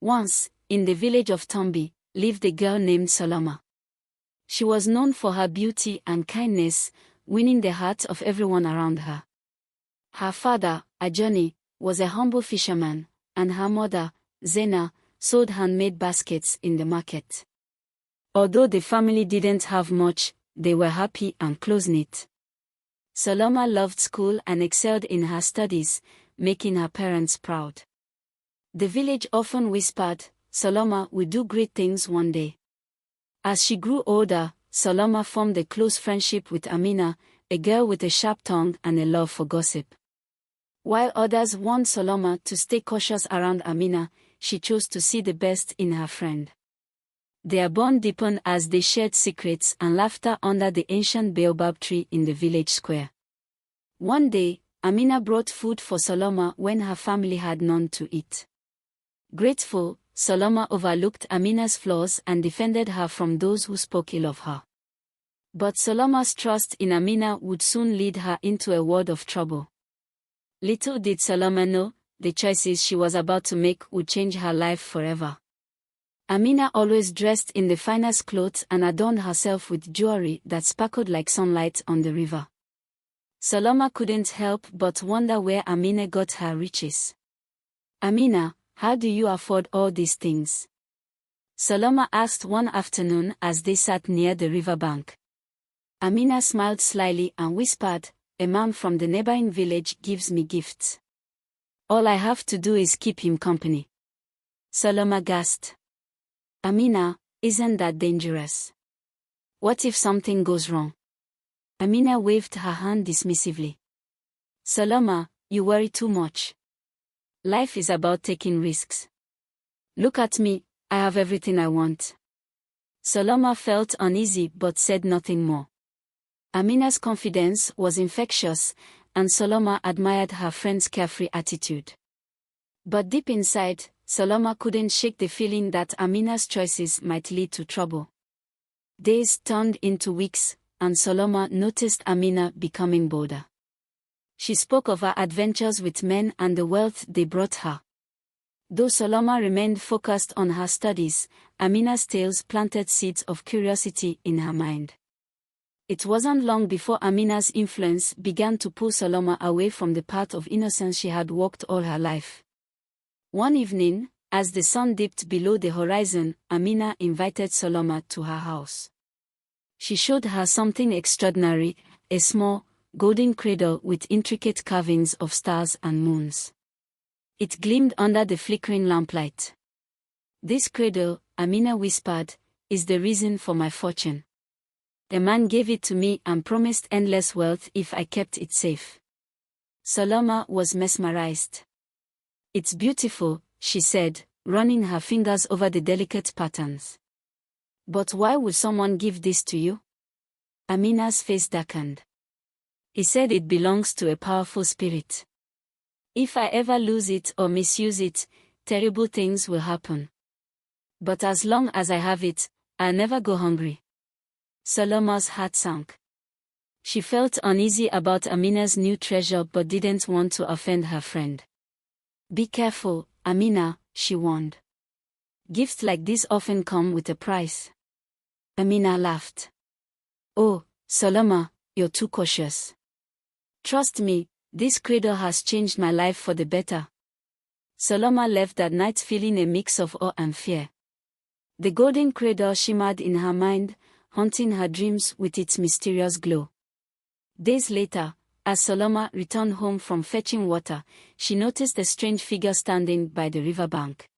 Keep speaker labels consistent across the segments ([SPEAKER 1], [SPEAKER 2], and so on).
[SPEAKER 1] Once, in the village of Tombi, lived a girl named Soloma. She was known for her beauty and kindness, winning the hearts of everyone around her. Her father, Ajani, was a humble fisherman, and her mother, Zena, sold handmade baskets in the market. Although the family didn't have much, they were happy and close-knit. Soloma loved school and excelled in her studies, making her parents proud. The village often whispered, "Soloma will do great things one day." As she grew older, Soloma formed a close friendship with Amina, a girl with a sharp tongue and a love for gossip. While others warned Soloma to stay cautious around Amina, she chose to see the best in her friend. Their bond deepened as they shared secrets and laughter under the ancient baobab tree in the village square. One day, Amina brought food for Soloma when her family had none to eat. Grateful, Soloma overlooked Amina's flaws and defended her from those who spoke ill of her. But Soloma's trust in Amina would soon lead her into a world of trouble. Little did Soloma know, the choices she was about to make would change her life forever. Amina always dressed in the finest clothes and adorned herself with jewelry that sparkled like sunlight on the river. Soloma couldn't help but wonder where Amina got her riches. "Amina, how do you afford all these things?" Soloma asked one afternoon as they sat near the riverbank. Amina smiled slyly and whispered, "A man from the neighboring village gives me gifts. All I have to do is keep him company." Soloma gasped. "Amina, isn't that dangerous? What if something goes wrong?" Amina waved her hand dismissively. "Soloma, you worry too much. Life is about taking risks. Look at me, I have everything I want." Soloma felt uneasy but said nothing more. Amina's confidence was infectious, and Soloma admired her friend's carefree attitude. But deep inside, Soloma couldn't shake the feeling that Amina's choices might lead to trouble. Days turned into weeks, and Soloma noticed Amina becoming bolder. She spoke of her adventures with men and the wealth they brought her. Though Soloma remained focused on her studies, Amina's tales planted seeds of curiosity in her mind. It wasn't long before Amina's influence began to pull Soloma away from the path of innocence she had walked all her life. One evening, as the sun dipped below the horizon, Amina invited Soloma to her house. She showed her something extraordinary, a small, golden cradle with intricate carvings of stars and moons. It gleamed under the flickering lamplight. "This cradle," Amina whispered, "is the reason for my fortune. The man gave it to me and promised endless wealth if I kept it safe." Soloma was mesmerized. "It's beautiful," she said, running her fingers over the delicate patterns. "But why would someone give this to you?" Amina's face darkened. "He said it belongs to a powerful spirit. If I ever lose it or misuse it, terrible things will happen. But as long as I have it, I'll never go hungry." Soloma's heart sank. She felt uneasy about Amina's new treasure but didn't want to offend her friend. "Be careful, Amina," she warned. "Gifts like this often come with a price." Amina laughed. "Oh, Soloma, you're too cautious. Trust me, this cradle has changed my life for the better." Soloma left that night feeling a mix of awe and fear. The golden cradle shimmered in her mind, haunting her dreams with its mysterious glow. Days later, as Soloma returned home from fetching water, she noticed a strange figure standing by the riverbank.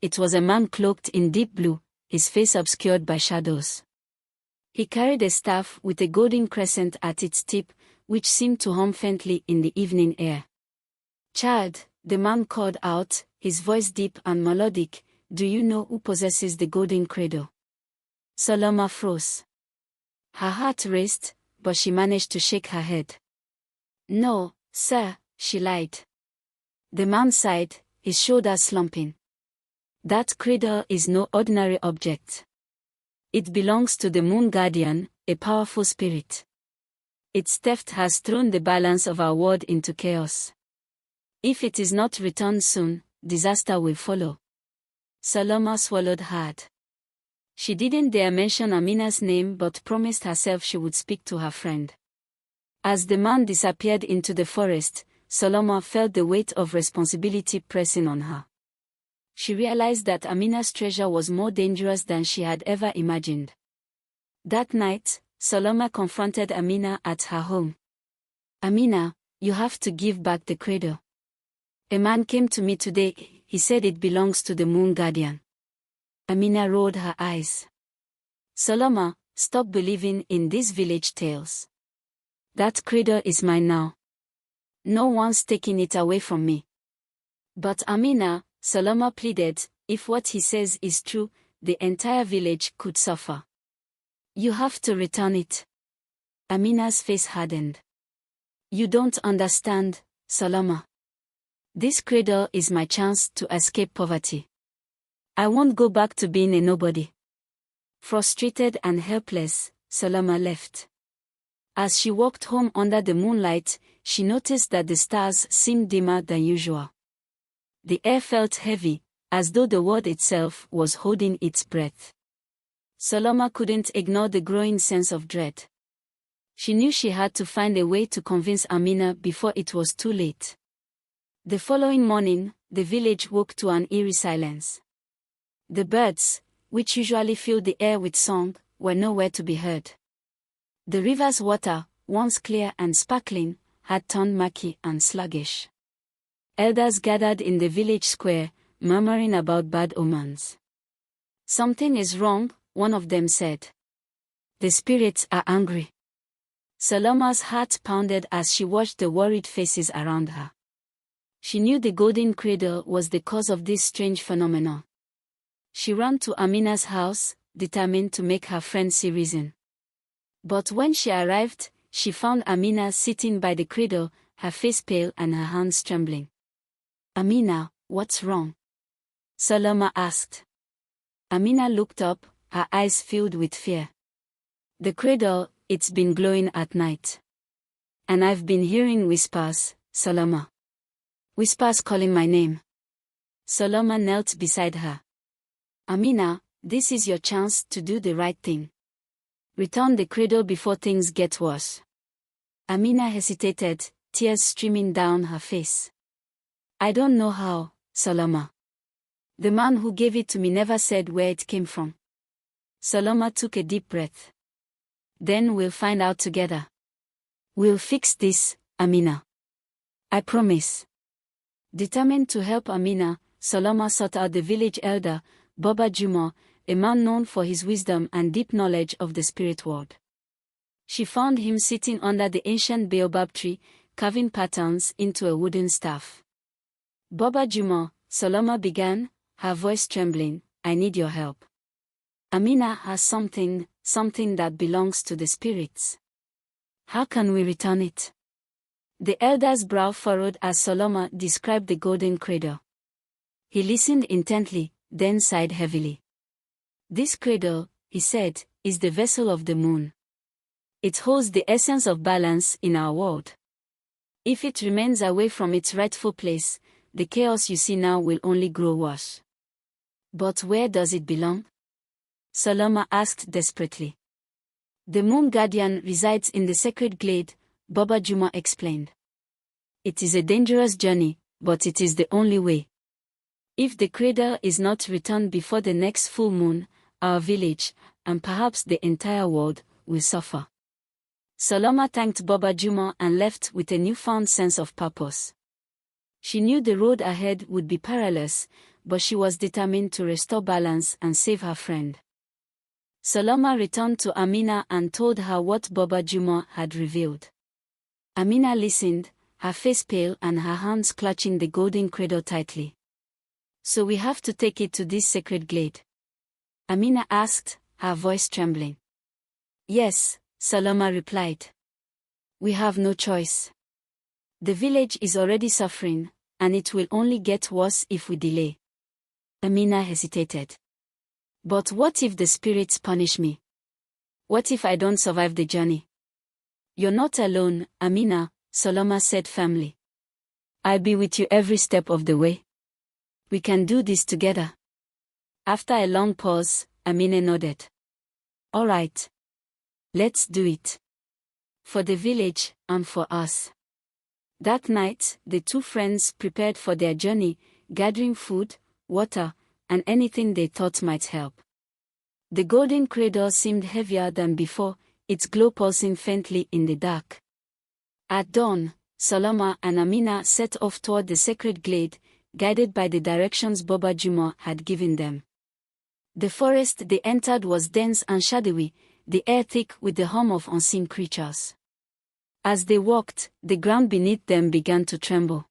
[SPEAKER 1] It was a man cloaked in deep blue, his face obscured by shadows. He carried a staff with a golden crescent at its tip, which seemed to hum faintly in the evening air. "Child," the man called out, his voice deep and melodic, "do you know who possesses the golden cradle?" Soloma froze. Her heart raced, but she managed to shake her head. "No, sir," she lied. The man sighed, his shoulders slumping. "That cradle is no ordinary object. It belongs to the Moon Guardian, a powerful spirit. Its theft has thrown the balance of our world into chaos. If it is not returned soon, disaster will follow." Saloma swallowed hard. She didn't dare mention Amina's name but promised herself she would speak to her friend. As the man disappeared into the forest, Saloma felt the weight of responsibility pressing on her. She realized that Amina's treasure was more dangerous than she had ever imagined. That night, Saloma confronted Amina at her home. "Amina, you have to give back the cradle. A man came to me today, he said it belongs to the moon guardian." Amina rolled her eyes. "Saloma, stop believing in these village tales. That cradle is mine now. No one's taking it away from me." "But Amina," Saloma pleaded, "if what he says is true, the entire village could suffer. You have to return it." Amina's face hardened. "You don't understand, Saloma. This cradle is my chance to escape poverty. I won't go back to being a nobody." Frustrated and helpless, Saloma left. As she walked home under the moonlight, she noticed that the stars seemed dimmer than usual. The air felt heavy, as though the world itself was holding its breath. Saloma couldn't ignore the growing sense of dread. She knew she had to find a way to convince Amina before it was too late. The following morning, the village woke to an eerie silence. The birds, which usually filled the air with song, were nowhere to be heard. The river's water, once clear and sparkling, had turned murky and sluggish. Elders gathered in the village square, murmuring about bad omens. "Something is wrong," one of them said. "The spirits are angry." Saloma's heart pounded as she watched the worried faces around her. She knew the golden cradle was the cause of this strange phenomenon. She ran to Amina's house, determined to make her friend see reason. But when she arrived, she found Amina sitting by the cradle, her face pale and her hands trembling. "Amina, what's wrong?" Saloma asked. Amina looked up, her eyes filled with fear. "The cradle, it's been glowing at night. And I've been hearing whispers, Saloma. Whispers calling my name." Saloma knelt beside her. "Amina, this is your chance to do the right thing. Return the cradle before things get worse." Amina hesitated, tears streaming down her face. "I don't know how, Saloma. The man who gave it to me never said where it came from." Saloma took a deep breath. "Then we'll find out together. We'll fix this, Amina. I promise." Determined to help Amina, Saloma sought out the village elder, Baba Juma, a man known for his wisdom and deep knowledge of the spirit world. She found him sitting under the ancient baobab tree, carving patterns into a wooden staff. "Baba Juma," Saloma began, her voice trembling, "I need your help. Amina has something that belongs to the spirits. How can we return it?" The elder's brow furrowed as Saloma described the golden cradle. He listened intently, then sighed heavily. "This cradle," he said, "is the vessel of the moon. It holds the essence of balance in our world. If it remains away from its rightful place, the chaos you see now will only grow worse." "But where does it belong?" Saloma asked desperately. "The moon guardian resides in the sacred glade," Baba Juma explained. "It is a dangerous journey, but it is the only way. If the cradle is not returned before the next full moon, our village, and perhaps the entire world, will suffer." Saloma thanked Baba Juma and left with a newfound sense of purpose. She knew the road ahead would be perilous, but she was determined to restore balance and save her friend. Saloma returned to Amina and told her what Baba Juma had revealed. Amina listened, her face pale and her hands clutching the golden cradle tightly. "So we have to take it to this sacred glade?" Amina asked, her voice trembling. "Yes," Saloma replied. "We have no choice. The village is already suffering, and it will only get worse if we delay." Amina hesitated. "But what if the spirits punish me? What if I don't survive the journey?" "You're not alone, Amina," Saloma said firmly. "I'll be with you every step of the way. We can do this together." After a long pause, Amina nodded. All right. Let's do it. For the village, and for us. That night, the two friends prepared for their journey, gathering food, water, and anything they thought might help. The golden cradle seemed heavier than before, its glow pulsing faintly in the dark. At dawn, Saloma and Amina set off toward the sacred glade, guided by the directions Baba Juma had given them. The forest they entered was dense and shadowy, the air thick with the hum of unseen creatures. As they walked, the ground beneath them began to tremble.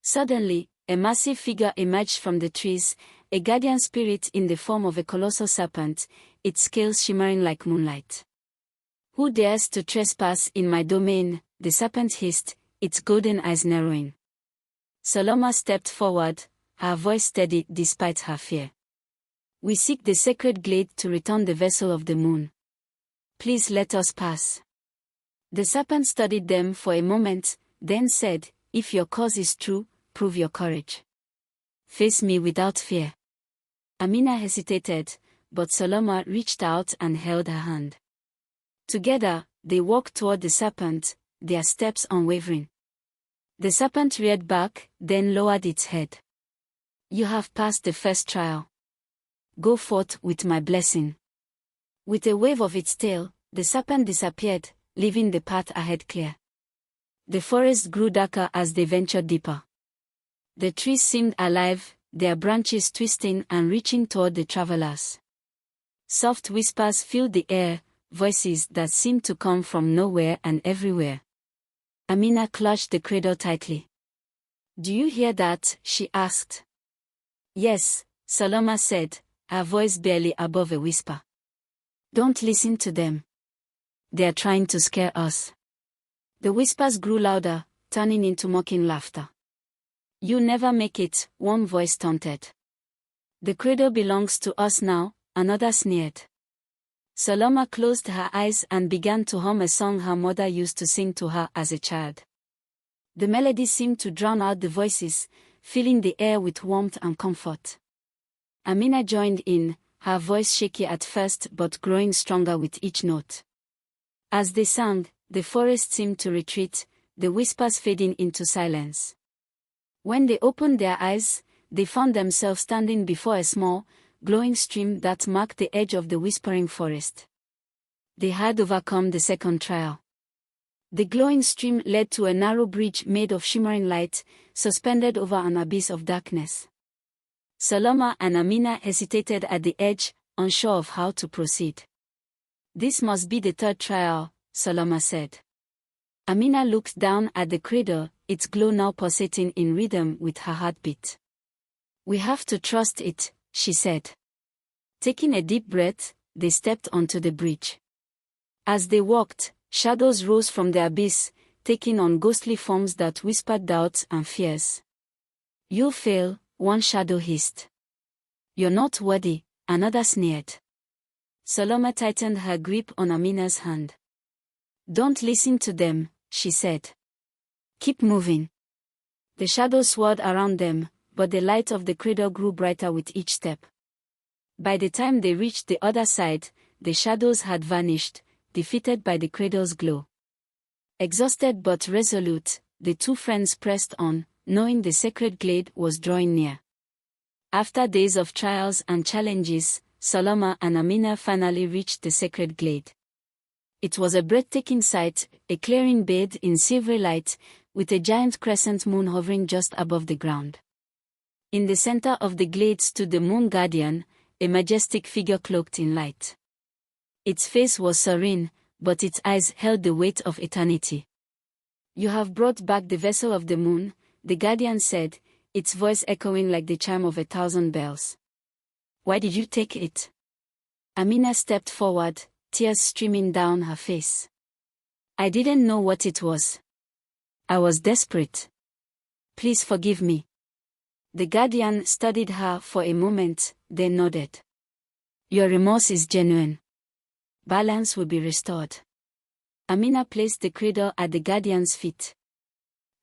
[SPEAKER 1] Suddenly, a massive figure emerged from the trees, a guardian spirit in the form of a colossal serpent, its scales shimmering like moonlight. Who dares to trespass in my domain? The serpent hissed, its golden eyes narrowing. Saloma stepped forward, her voice steady despite her fear. We seek the sacred glade to return the vessel of the moon. Please let us pass. The serpent studied them for a moment, then said, if your cause is true, prove your courage. Face me without fear. Amina hesitated, but Saloma reached out and held her hand. Together, they walked toward the serpent, their steps unwavering. The serpent reared back, then lowered its head. You have passed the first trial. Go forth with my blessing. With a wave of its tail, the serpent disappeared, leaving the path ahead clear. The forest grew darker as they ventured deeper. The trees seemed alive, their branches twisting and reaching toward the travelers. Soft whispers filled the air, voices that seemed to come from nowhere and everywhere. Amina clutched the cradle tightly. Do you hear that? She asked. Yes, Saloma said, her voice barely above a whisper. Don't listen to them. They're trying to scare us. The whispers grew louder, turning into mocking laughter. You never make it, one voice taunted. The cradle belongs to us now, another sneered. Saloma closed her eyes and began to hum a song her mother used to sing to her as a child. The melody seemed to drown out the voices, filling the air with warmth and comfort. Amina joined in, her voice shaky at first but growing stronger with each note. As they sang, the forest seemed to retreat, the whispers fading into silence. When they opened their eyes, they found themselves standing before a small, glowing stream that marked the edge of the whispering forest. They had overcome the second trial. The glowing stream led to a narrow bridge made of shimmering light, suspended over an abyss of darkness. Saloma and Amina hesitated at the edge, unsure of how to proceed. This must be the third trial, Saloma said. Amina looked down at the cradle, its glow now pulsating in rhythm with her heartbeat. We have to trust it, she said. Taking a deep breath, they stepped onto the bridge. As they walked, shadows rose from the abyss, taking on ghostly forms that whispered doubts and fears. You'll fail, one shadow hissed. You're not worthy, another sneered. Saloma tightened her grip on Amina's hand. Don't listen to them, she said. Keep moving. The shadows swirled around them, but the light of the cradle grew brighter with each step. By the time they reached the other side, the shadows had vanished, defeated by the cradle's glow. Exhausted but resolute, the two friends pressed on, knowing the sacred glade was drawing near. After days of trials and challenges, Saloma and Amina finally reached the sacred glade. It was a breathtaking sight, a clearing bathed in silvery light, with a giant crescent moon hovering just above the ground. In the center of the glade stood the moon guardian, a majestic figure cloaked in light. Its face was serene, but its eyes held the weight of eternity. You have brought back the vessel of the moon, the guardian said, its voice echoing like the chime of 1,000 bells. Why did you take it? Amina stepped forward, tears streaming down her face. I didn't know what it was. I was desperate. Please forgive me. The guardian studied her for a moment, then nodded. Your remorse is genuine. Balance will be restored. Amina placed the cradle at the guardian's feet.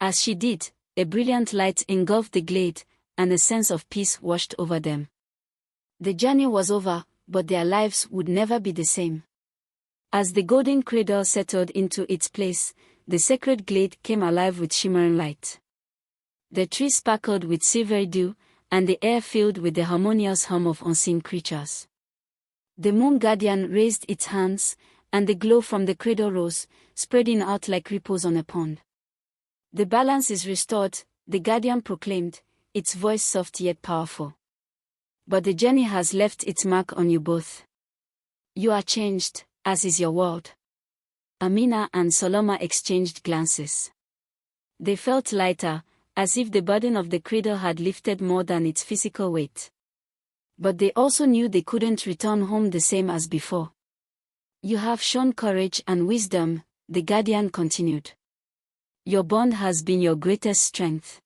[SPEAKER 1] As she did, a brilliant light engulfed the glade, and a sense of peace washed over them. The journey was over, but their lives would never be the same. As the golden cradle settled into its place, the sacred glade came alive with shimmering light. The trees sparkled with silvery dew, and the air filled with the harmonious hum of unseen creatures. The moon guardian raised its hands, and the glow from the cradle rose, spreading out like ripples on a pond. The balance is restored, the guardian proclaimed, its voice soft yet powerful. But the journey has left its mark on you both. You are changed, as is your world. Amina and Solomon exchanged glances. They felt lighter, as if the burden of the cradle had lifted more than its physical weight. But they also knew they couldn't return home the same as before. You have shown courage and wisdom, the guardian continued. Your bond has been your greatest strength.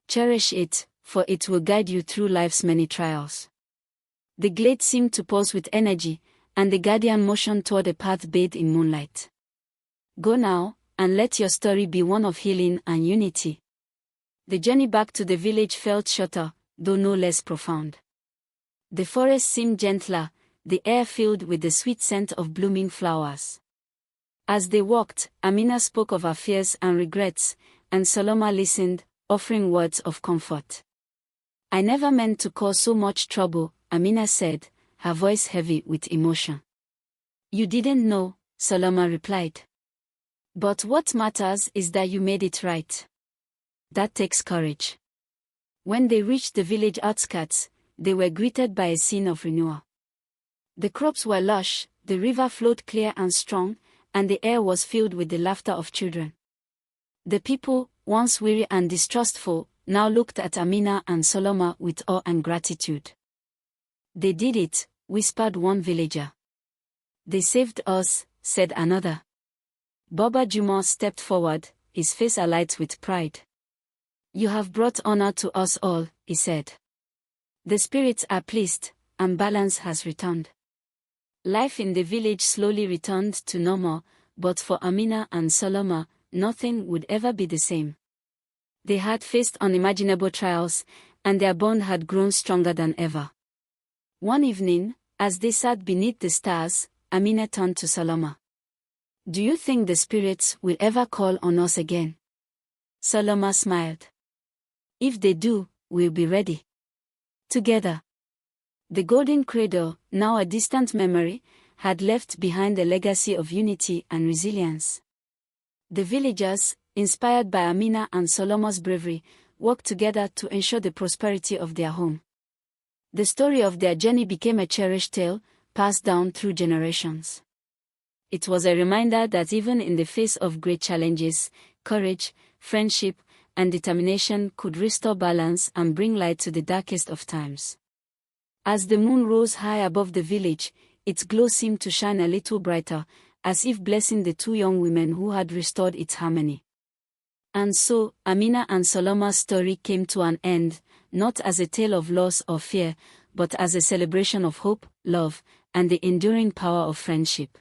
[SPEAKER 1] Cherish it, for it will guide you through life's many trials. The glade seemed to pulse with energy, and the guardian motioned toward a path bathed in moonlight. Go now, and let your story be one of healing and unity. The journey back to the village felt shorter, though no less profound. The forest seemed gentler, the air filled with the sweet scent of blooming flowers. As they walked, Amina spoke of her fears and regrets, and Solomon listened, offering words of comfort. I never meant to cause so much trouble, Amina said, her voice heavy with emotion. You didn't know, Solomon replied. But what matters is that you made it right. That takes courage. When they reached the village outskirts, they were greeted by a scene of renewal. The crops were lush, the river flowed clear and strong, and the air was filled with the laughter of children. The people, once weary and distrustful, now looked at Amina and Solomon with awe and gratitude. They did it, whispered one villager. They saved us, said another. Baba Juma stepped forward, his face alight with pride. You have brought honor to us all, he said. The spirits are pleased, and balance has returned. Life in the village slowly returned to normal, but for Amina and Solomon, nothing would ever be the same. They had faced unimaginable trials, and their bond had grown stronger than ever. One evening, as they sat beneath the stars, Amina turned to Solomon. Do you think the spirits will ever call on us again? Solomon smiled. If they do, we'll be ready. Together. The golden cradle, now a distant memory, had left behind a legacy of unity and resilience. The villagers, inspired by Amina and Solomon's bravery, worked together to ensure the prosperity of their home. The story of their journey became a cherished tale, passed down through generations. It was a reminder that even in the face of great challenges, courage, friendship, and determination could restore balance and bring light to the darkest of times. As the moon rose high above the village, its glow seemed to shine a little brighter, as if blessing the two young women who had restored its harmony. And so, Amina and Solomon's story came to an end, not as a tale of loss or fear, but as a celebration of hope, love, and the enduring power of friendship.